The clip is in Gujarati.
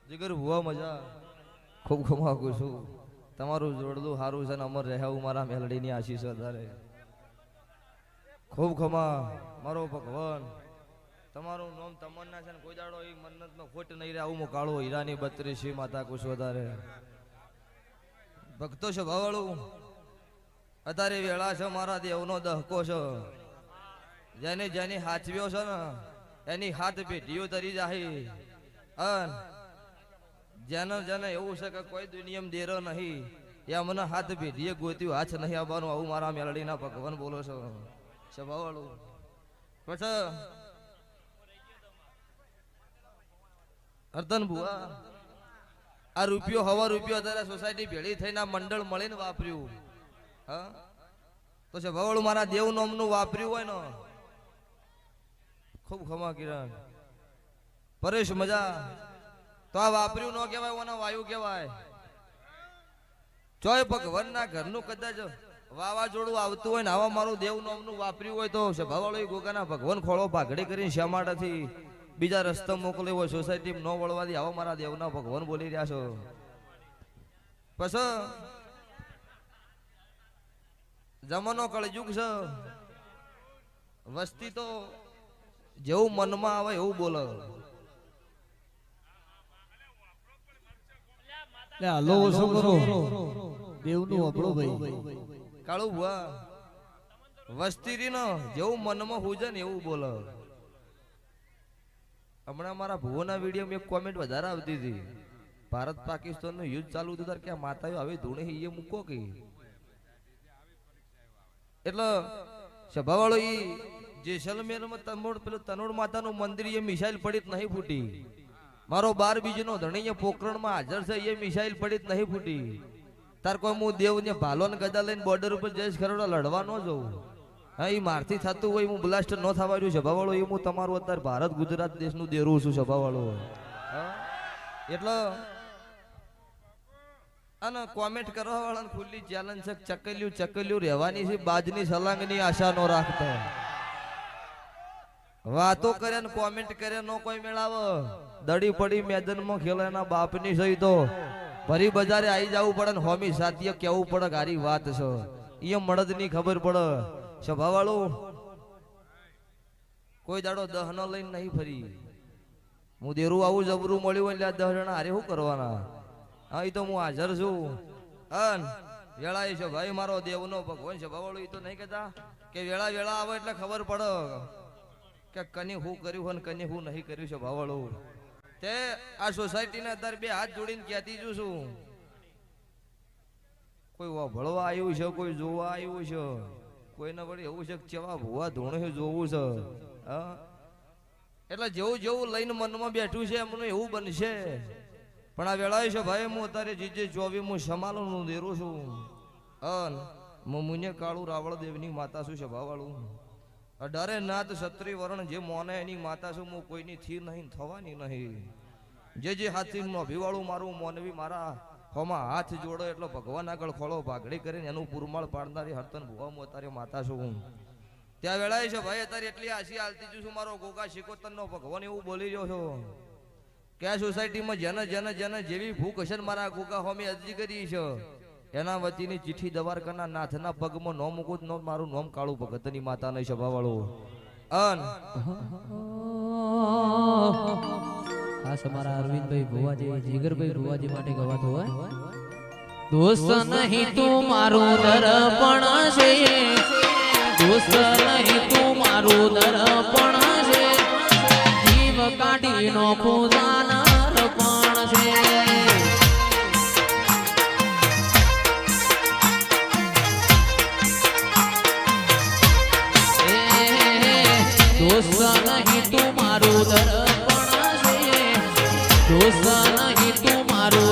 જીગર હુવા મજા ખૂબ ખૂબ માગું છું તમારું જોડલું સારું છે ને અમર રહેવું મારા મેલડીની આશીષ વધારે ખૂબ ખમા મારો ભગવાન તમારું નામ તમન્ના છે ને કોઈ દાડો એ મન્નતમાં ખોટ નહીં રહે આવું કાળો હીરાની 32 માતા કુશ વધારે ભક્તો છે ભાવાળું અત્યારે વેળા છે મારા દેવનો દહકો છે જેને જેને હાચવ્યો છે ને એની હાથ પેઢીઓ તરી જાય અન જેને જેને એવું છે કે કોઈ દુનિયામાં દેરો નહીં એ મને હાથ પેઢીએ ગોત્યું હાથ નહીં આવવાનું આવું મારા મેલડીના ભગવાન બોલો છો સભાવાળું પછી અર્ધન બુઆ આ રૂપિયો હવા રૂપિયો અત્યારે સોસાયટી ભેળી થઈને મંડળ મળીને વાપર્યું હા તો સભાવાળું મારા દેવ નામનું વાપર્યું હોય ને ખૂબ ખમા કિરણ પરેશ મજા તો આ વાપર્યું ન કહેવાય ઓના વાયુ કહેવાય ચોય ભગવાનના ઘરનું કદાચ વાવાઝોડું આવતું હોય ને આવા મારું દેવ નામનું વાપર્યું હોય તો સભાવાળો ગોગાના ભગવાન ખોળો ભાગડી કરીને શા માટેથી બીજા રસ્તા મોકલ્યો હોય સોસાયટી ન વળવાથી આવા મારા દેવના ભગવાન બોલી રહ્યા છો પછી જમાનો કળયુગ છે વસ્તી તો જેવું મનમાં આવે એવું બોલે હાલો શું કરો દેવનું આપણો ભાઈ કાળું ભુવા વસ્તી રી નો જેવું મનમાં હુજે ને એવું બોલે હમણાં મારા ભુવોના વિડીયોમાં એક કોમેન્ટ વધારે આવતી હતી ભારત પાકિસ્તાન નું યુદ્ધ ચાલુ હતું ત્યારે કે માતાઓ હવે ધૂણે એ મૂકો કે એટલે સભાવાળો ઈ જેસલમેરમાં તનોડ માતાનું મંદિર એ મિસાઇલ પડી નહીં ફૂટી મારો 12 બીજનો ધણી પોખરણમાં હાજર છે એ મિસાઇલ પડી નહીં ફૂટી તાર કોઈ હું દેવ ને ભાલો ને ગદા લઈને બોર્ડર ઉપર જઈશ ખરો લડવા ન જવું હા એ મારથી થતું હોય હું બ્લાસ્ટ ન થવા રહ્યું સભાવાળો એ હું તમારું અત્યારે ભારત ગુજરાત દેશનું દેરું છું સભાવાળો એટલે અને કોમેન્ટ કરવા વાળાને ખુલ્લી ચેલેન્જ છે ચકલ્યું રહેવાની છે બાજની સલાંગની આશા ન રાખતા વાતો કરે ને કોમેન્ટ કરે નો કોઈ મેળાવ દડી પડી મેદાનમાં ખેલે એના બાપની સહી તો ફરી બજારે આવી જવું પડે ને હોમી સાથીએ કેવું પડે ગારી વાત છે એ મળદ ની ખબર પડે સભાવાળું કોઈ દાડો દહ ન લઈને નહીં ફરી હું દેરું આવું જબરું મળ્યું એટલે 10 જણા હારે શું કરવાના હા એ તો હું હાજર છું અન વેળા છે ભાઈ મારો દેવનો ભગવાન છે સભાવાળું એ તો નહીં કહેતા કે વેળા વેળા આવે એટલે ખબર પડે કે કની હું કર્યું હોય ને કની હું નહીં કર્યું છે ભાવાળું તે આ સોસાયટીના અત્યારે 2 હાથ જોડીને કહેતી છું કોઈ વળવા આવ્યું છે કોઈ જોવા આવ્યું છે કોઈને વળી એવું છે કે ચેવા ભુવા ધોણે જોવું છે હા એટલે જેવું જેવું લઈને મનમાં બેઠું છે એમનું એવું બનશે પણ આ વેળાએ છે ભાઈ હું અત્યારે જીજે 24 હું સમાલું દેરું છું અન હું મુને કાળું રાવળ દેવની માતા છું છે ભાવાળું 18 નાથ ક્ષત્રિય વર્ણ જે મોને એની માતા છું હું કોઈની થી નહીં થવાની નહીં જે હાથીનું અભિવાળું મારું મોનવી મારા હોમાં હાથ જોડો એટલે ભગવાન આગળ ખોળો ભાગડી કરીને એનું પુરમાળ પાડનારી હરતન ભુવા હું અત્યારે માતા છું ત્યાં વેળાએ છે ભાઈ અત્યારે એટલી આશી હાલતી છું મારો ગોગા શિકોતરનો ભગવાન એવું બોલી રહ્યો છો કે આ સોસાયટીમાં જેને જેવી ભૂખ હશે ને મારા ગોગા હોમી અરજી કરી છે એના વતીની ચિઠ્ઠી દ્વારકાના નાથના પગમાં નો મૂકું નો મારું નામ કાળું ભગતની માતાને સભાવાળું અન ખાસ અમારા અરવિંદભાઈ ભુવાજી જીગરભાઈ ભુવાજી માટે ગવાતો હોય દોસ્ત નહીં તું મારું દર્પણ છે દોસ્ત નહીં તું મારું દર્પણ છે જીવ કાઢી નો ખુદાના અર્પણ છે દોસ્ત નહીં તું મારું દર્પણ છે દોસ્ત નહીં તું મારું